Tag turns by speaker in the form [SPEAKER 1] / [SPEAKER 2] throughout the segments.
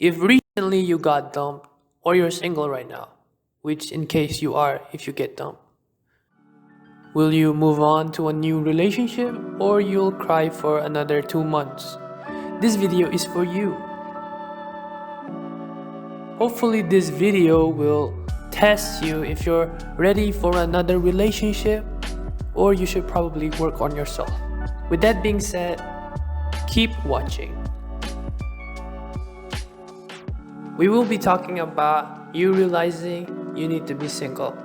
[SPEAKER 1] If recently you got dumped or you're single right now, which in case you are if you get dumped, will you move on to a new relationship or you'll cry for another 2 months? This video is for you. Hopefully this video will test you if you're ready for another relationship or you should probably work on yourself. With that being said, keep watching. We will be talking about you realizing you need to be single.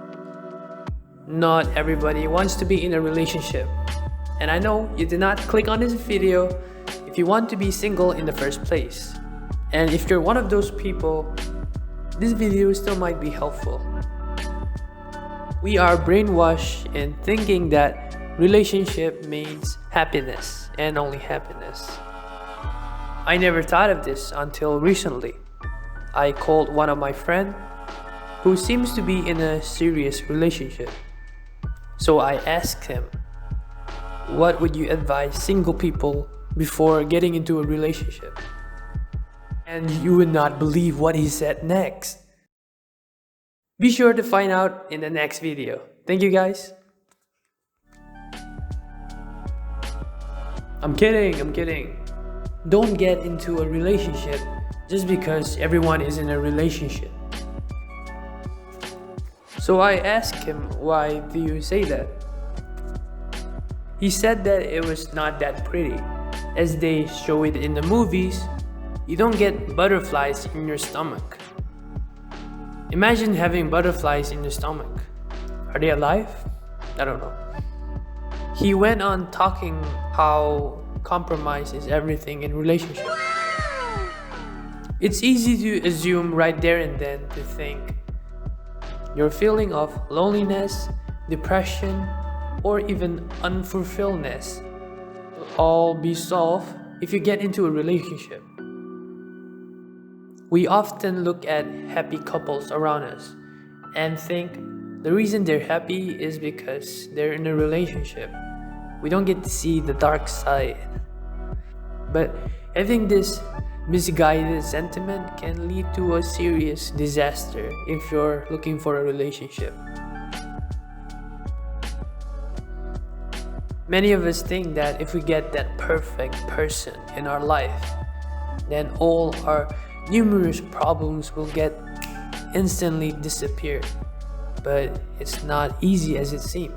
[SPEAKER 1] Not everybody wants to be in a relationship. And I know you did not click on this video if you want to be single in the first place. And if you're one of those people, this video still might be helpful. We are brainwashed in thinking that relationship means happiness and only happiness. I never thought of this until recently. I called one of my friends who seems to be in a serious relationship. So I asked him, what would you advise single people before getting into a relationship? And you would not believe what he said next. Be sure to find out in the next video. Thank you guys. I'm kidding. Don't get into a relationship just because everyone is in a relationship. So I asked him, why do you say that? He said that it was not that pretty. As they show it in the movies, you don't get butterflies in your stomach. Imagine having butterflies in your stomach. Are they alive? I don't know. He went on talking how compromise is everything in relationship. It's easy to assume right there and then to think your feeling of loneliness, depression, or even unfulfilledness will all be solved if you get into a relationship. We often look at happy couples around us and think the reason they're happy is because they're in a relationship. We don't get to see the dark side. But having this misguided sentiment can lead to a serious disaster if you're looking for a relationship. Many of us think that if we get that perfect person in our life, then all our numerous problems will get instantly disappear. But it's not easy as it seems.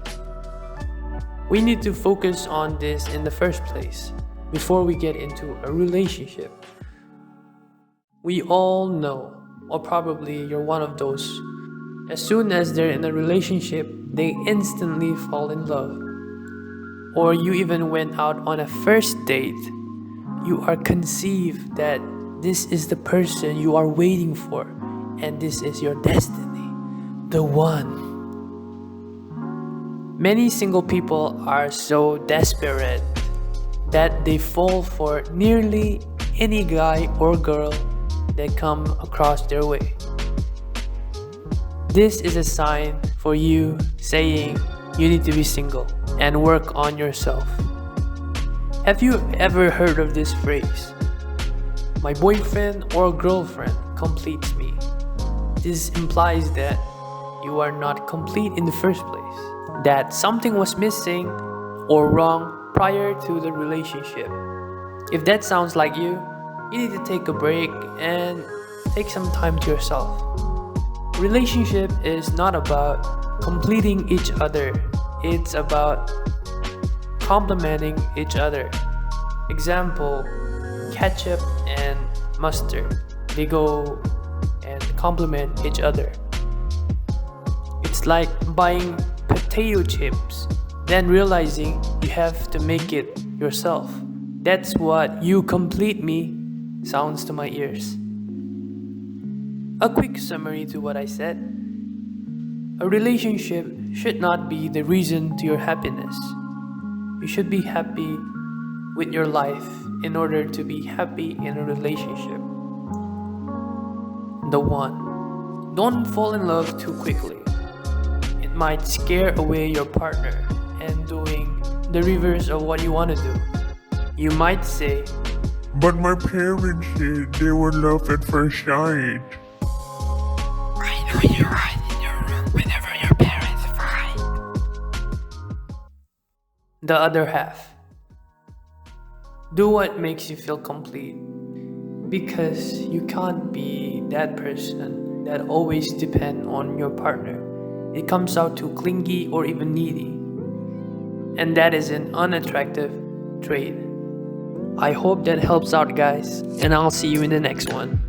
[SPEAKER 1] We need to focus on this in the first place before we get into a relationship. We all know, or probably you're one of those, as soon as they're in a relationship, they instantly fall in love. Or you even went out on a first date. You are conceived that this is the person you are waiting for, and this is your destiny, the one. Many single people are so desperate that they fall for nearly any guy or girl that come across their way. This is a sign for you saying you need to be single and work on yourself. Have you ever heard of this phrase? My boyfriend or girlfriend completes me. This implies that you are not complete in the first place, that something was missing or wrong prior to the relationship. If that sounds like you need to take a break and take some time to yourself. Relationship is not about completing each other. It's about complementing each other. Example, ketchup and mustard. They go and complement each other. It's like buying potato chips, then realizing you have to make it yourself. That's what you complete me sounds to my ears. A quick summary to what I said. A relationship should not be the reason to your happiness. You should be happy with your life in order to be happy in a relationship. The one. Don't fall in love too quickly. It might scare away your partner and doing the reverse of what you want to do. You might say,
[SPEAKER 2] But my parents said they were love at first sight.
[SPEAKER 1] I know you hide in your room whenever your parents fight. The other half. Do what makes you feel complete. Because you can't be that person that always depend on your partner. It comes out too clingy or even needy. And that is an unattractive trait. I hope that helps out, guys, and I'll see you in the next one.